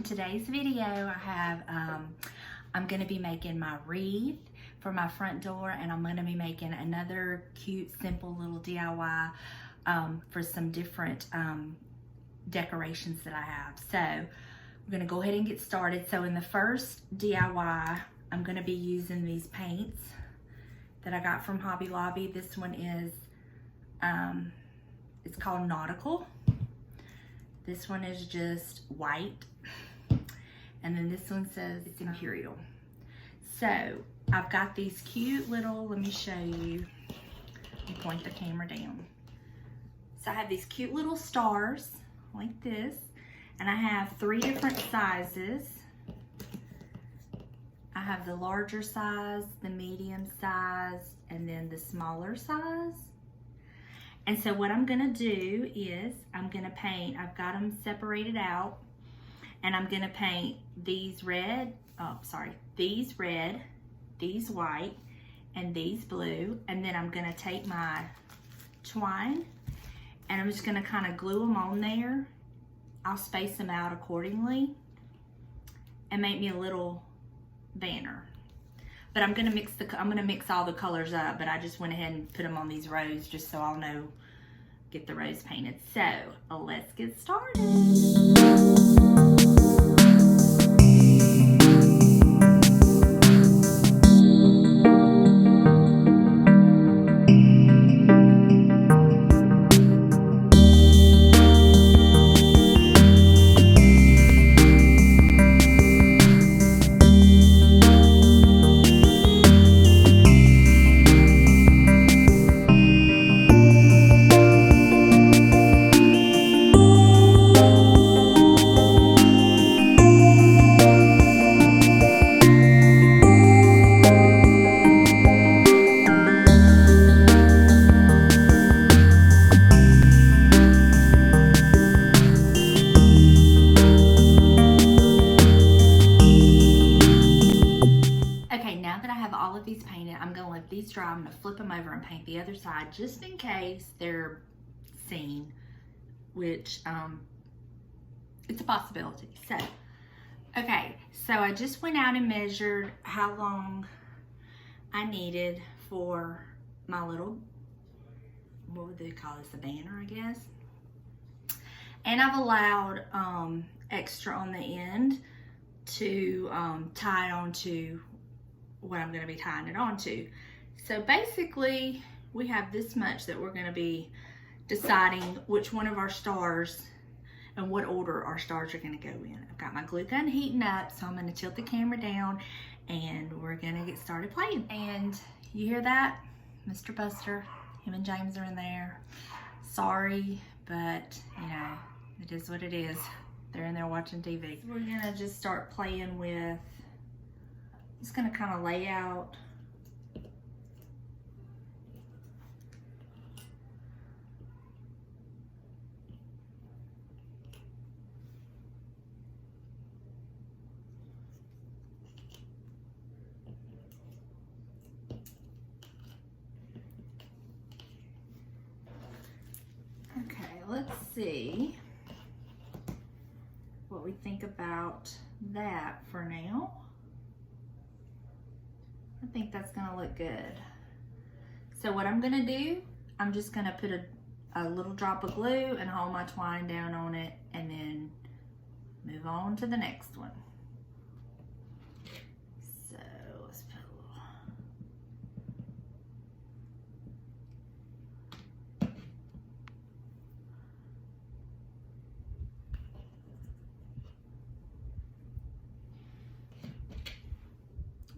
in today's video, I'm going to be making my wreath for my front door, and I'm going to be making another cute, simple little DIY for some different decorations that I have. So we're going to go ahead and get started. So in the first DIY, I'm going to be using these paints that I got from Hobby Lobby. This one is, it's called Nautical. This one is just white. And then this one says it's Imperial. So I've got these cute little, let me show you. Let me point the camera down. So I have these cute little stars like this. And I have 3 different sizes. I have the larger size, the medium size, and then the smaller size. And so what I'm gonna do is I'm gonna paint, I've got them separated out, and I'm gonna paint these red, these red, these white, and these blue. And then I'm gonna take my twine and I'm just gonna kind of glue them on there. I'll space them out accordingly and make me a little banner. But I'm gonna mix all the colors up, but I just went ahead and put them on these rows just so I'll know, get the rows painted. So let's get started. These painted, I'm gonna let these dry. I'm gonna flip them over and paint the other side just in case they're seen, which it's a possibility. So okay, so I just went out and measured how long I needed for my little, what would they call this, a banner, I guess. And I've allowed extra on the end to tie it onto what I'm going to be tying it onto. So basically we have this much that we're going to be deciding which one of our stars and what order our stars are going to go in. I've got my glue gun heating up, so I'm going to tilt the camera down and we're going to get started playing. And you hear that? Mr. Buster, him and James are in there. Sorry, but you know, it is what it is. They're in there watching TV. We're going to just start playing with, just gonna kind of lay out okay, let's see what we think about that for now. I think that's gonna look good. So what I'm gonna do, I'm just gonna put a little drop of glue and hold my twine down on it and then move on to the next one. So let's put a little.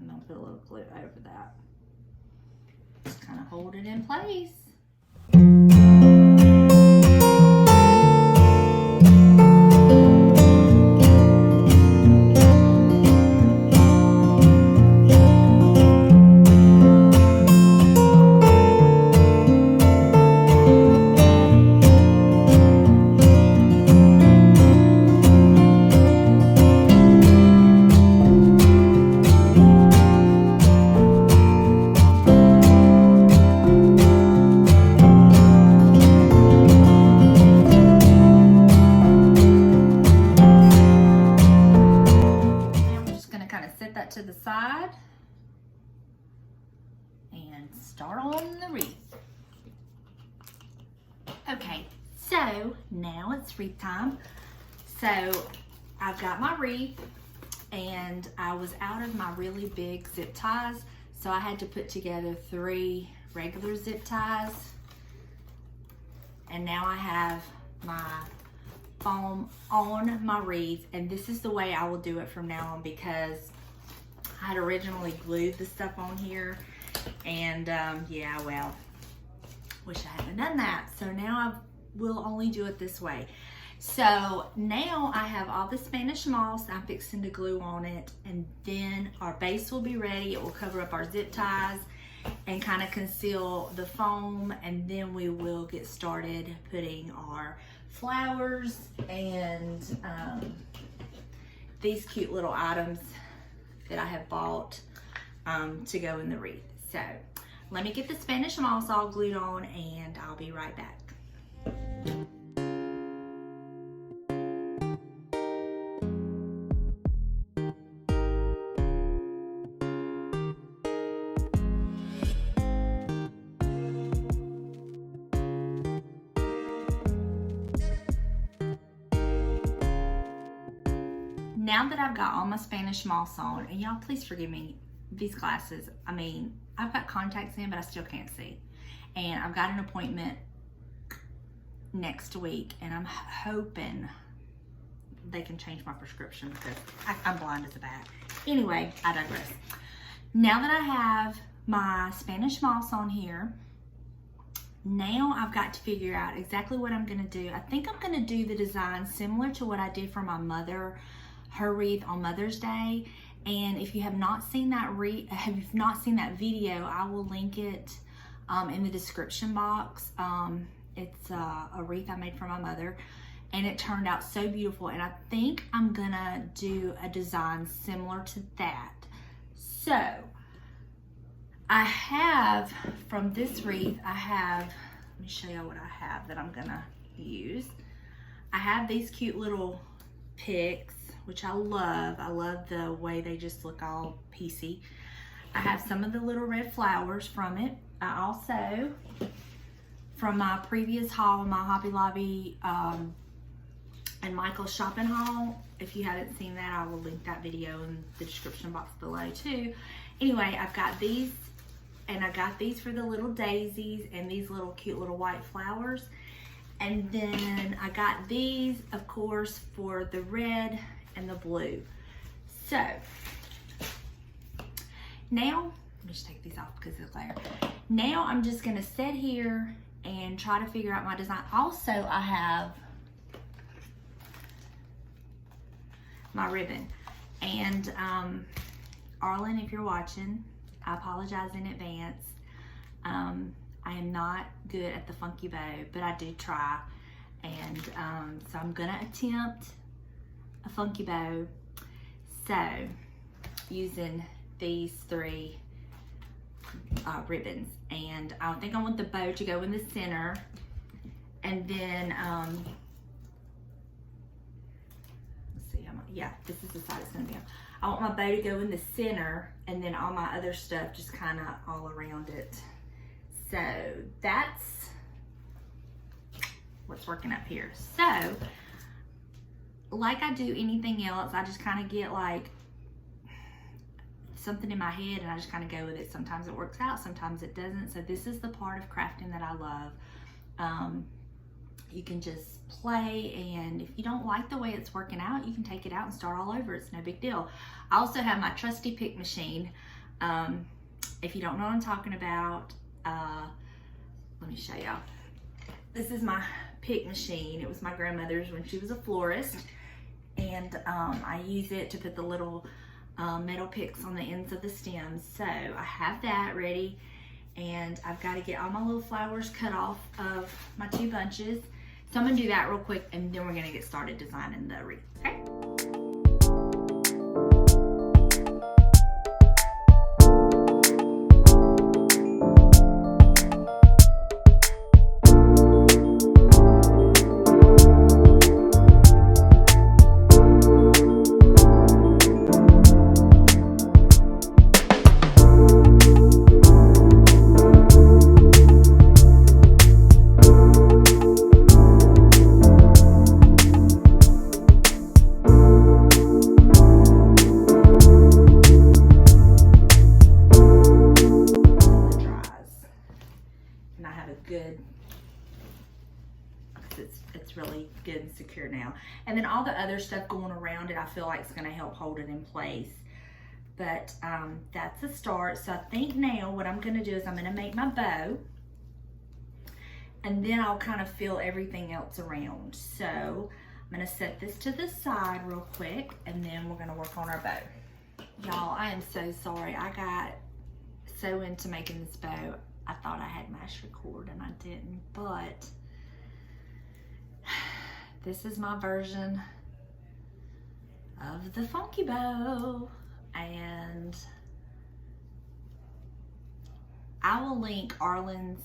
And I'll put a little glue over that. Just kind of hold it in place. So now it's wreath time. So I've got my wreath, and I was out of my really big zip ties, so I had to put together 3 regular zip ties. And now I have my foam on my wreath, and this is the way I will do it from now on, because I had originally glued the stuff on here, and yeah, well, wish I hadn't done that. So now I will only do it this way. So now I have all the Spanish moss. I'm fixing to glue on it, and then our base will be ready. It will cover up our zip ties and kind of conceal the foam, and then we will get started putting our flowers and these cute little items that I have bought to go in the wreath. So let me get the Spanish moss all glued on, and I'll be right back. Now that I've got all my Spanish moss on, and y'all please forgive me, these glasses, I mean, I've got contacts in, but I still can't see. And I've got an appointment next week, and I'm hoping they can change my prescription because I'm blind as a bat. Anyway, I digress. Now that I have my Spanish moss on here, now I've got to figure out exactly what I'm gonna do. I think I'm gonna do the design similar to what I did for my mother, her wreath on Mother's Day. And if you have not seen that video, I will link it in the description box. It's a wreath I made for my mother, and it turned out so beautiful, and I think I'm gonna do a design similar to that. So I have, from this wreath, let me show you what I have that I'm gonna use. I have these cute little picks, which I love. I love the way they just look all piecey. I have some of the little red flowers from it. I also, from my previous haul, my Hobby Lobby and Michael's shopping haul, if you haven't seen that, I will link that video in the description box below too. Anyway, I've got these, and I got these for the little daisies and these little cute little white flowers. And then I got these, of course, for the red and the blue. So now, let me just take these off because of the glare. Now I'm just gonna sit here and try to figure out my design. Also, I have my ribbon. And Arlen, if you're watching, I apologize in advance. I am not good at the funky bow, but I do try. And so I'm gonna attempt a funky bow. So using these 3 ribbons, and I think I want the bow to go in the center, and then let's see, yeah, this is the side it's gonna be on. I want my bow to go in the center, and then all my other stuff just kind of all around it. So that's what's working up here. So like I do anything else, I just kind of get like something in my head, and I just kind of go with it. Sometimes it works out, sometimes it doesn't. So this is the part of crafting that I love. You can just play, and if you don't like the way it's working out, you can take it out and start all over. It's no big deal. I also have my trusty pick machine. If you don't know what I'm talking about, let me show y'all. This is my pick machine. It was my grandmother's when she was a florist, and I use it to put the little metal picks on the ends of the stems. So I have that ready, and I've got to get all my little flowers cut off of my 2 bunches. So I'm gonna do that real quick, and then we're gonna get started designing the wreath, okay? it's really good and secure now. And then all the other stuff going around it, I feel like it's going to help hold it in place. But that's a start. So I think now what I'm going to do is I'm going to make my bow. And then I'll kind of fill everything else around. So I'm going to set this to the side real quick. And then we're going to work on our bow. Y'all, I am so sorry. I got so into making this bow. I thought I had mash record and I didn't. But this is my version of the funky bow. And I will link Arlen's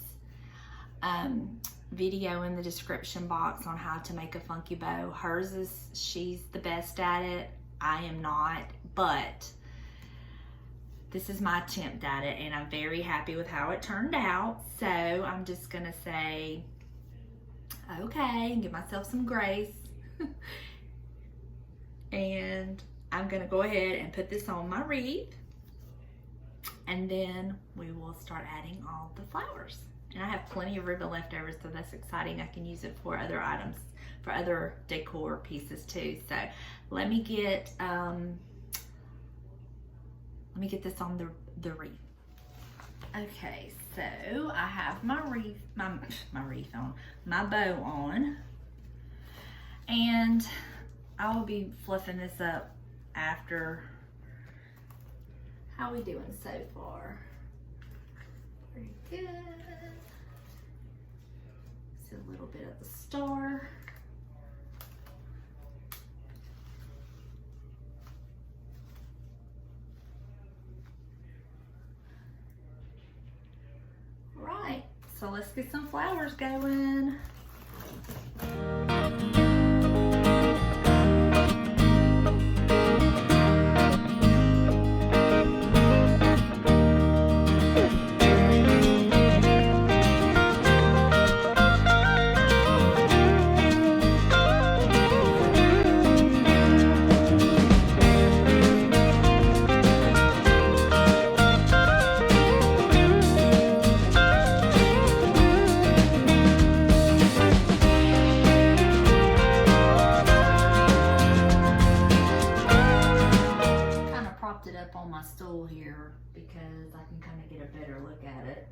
video in the description box on how to make a funky bow. Hers is, she's the best at it. I am not, but this is my attempt at it and I'm very happy with how it turned out. So I'm just gonna say, okay, and give myself some grace. And I'm gonna go ahead and put this on my wreath, and then we will start adding all the flowers. And I have plenty of ribbon left over, so that's exciting. I can use it for other items, for other decor pieces too. So let me get this on the wreath. Okay, so I have my wreath, my wreath on, my bow on, and I will be fluffing this up after. How are we doing so far? Pretty good. See a little bit of the star. Right, so let's get some flowers going. It up on my stool here because I can kind of get a better look at it.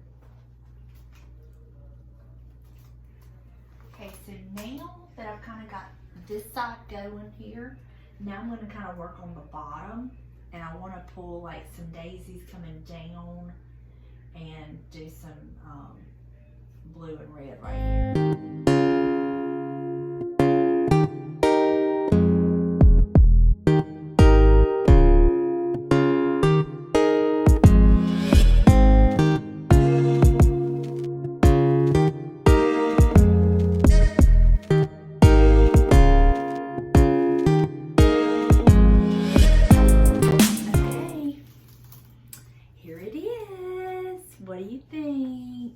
Okay, so now that I've kind of got this side going here, now I'm going to kind of work on the bottom, and I want to pull like some daisies coming down and do some blue and red right here. What do you think?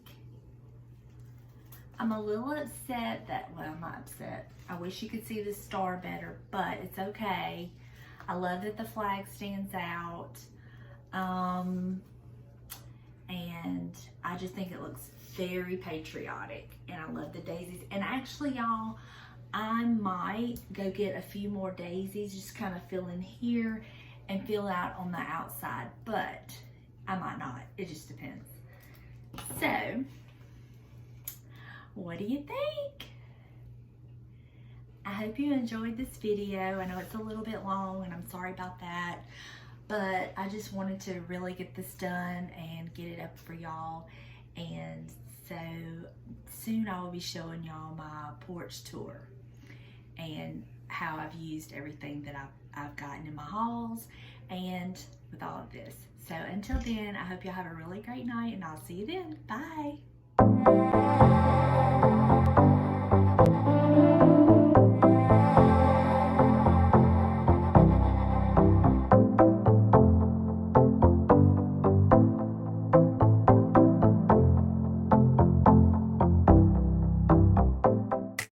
I'm a little upset that, well, I'm not upset. I wish you could see the star better, but it's okay. I love that the flag stands out. And I just think it looks very patriotic. And I love the daisies. And actually, y'all, I might go get a few more daisies, just kind of fill in here and fill out on the outside. But I might not. It just depends. So, what do you think? I hope you enjoyed this video. I know it's a little bit long and I'm sorry about that, but I just wanted to really get this done and get it up for y'all. And so soon I will be showing y'all my porch tour and how I've used everything that I've gotten in my hauls and with all of this. So until then, I hope y'all have a really great night and I'll see you then. Bye.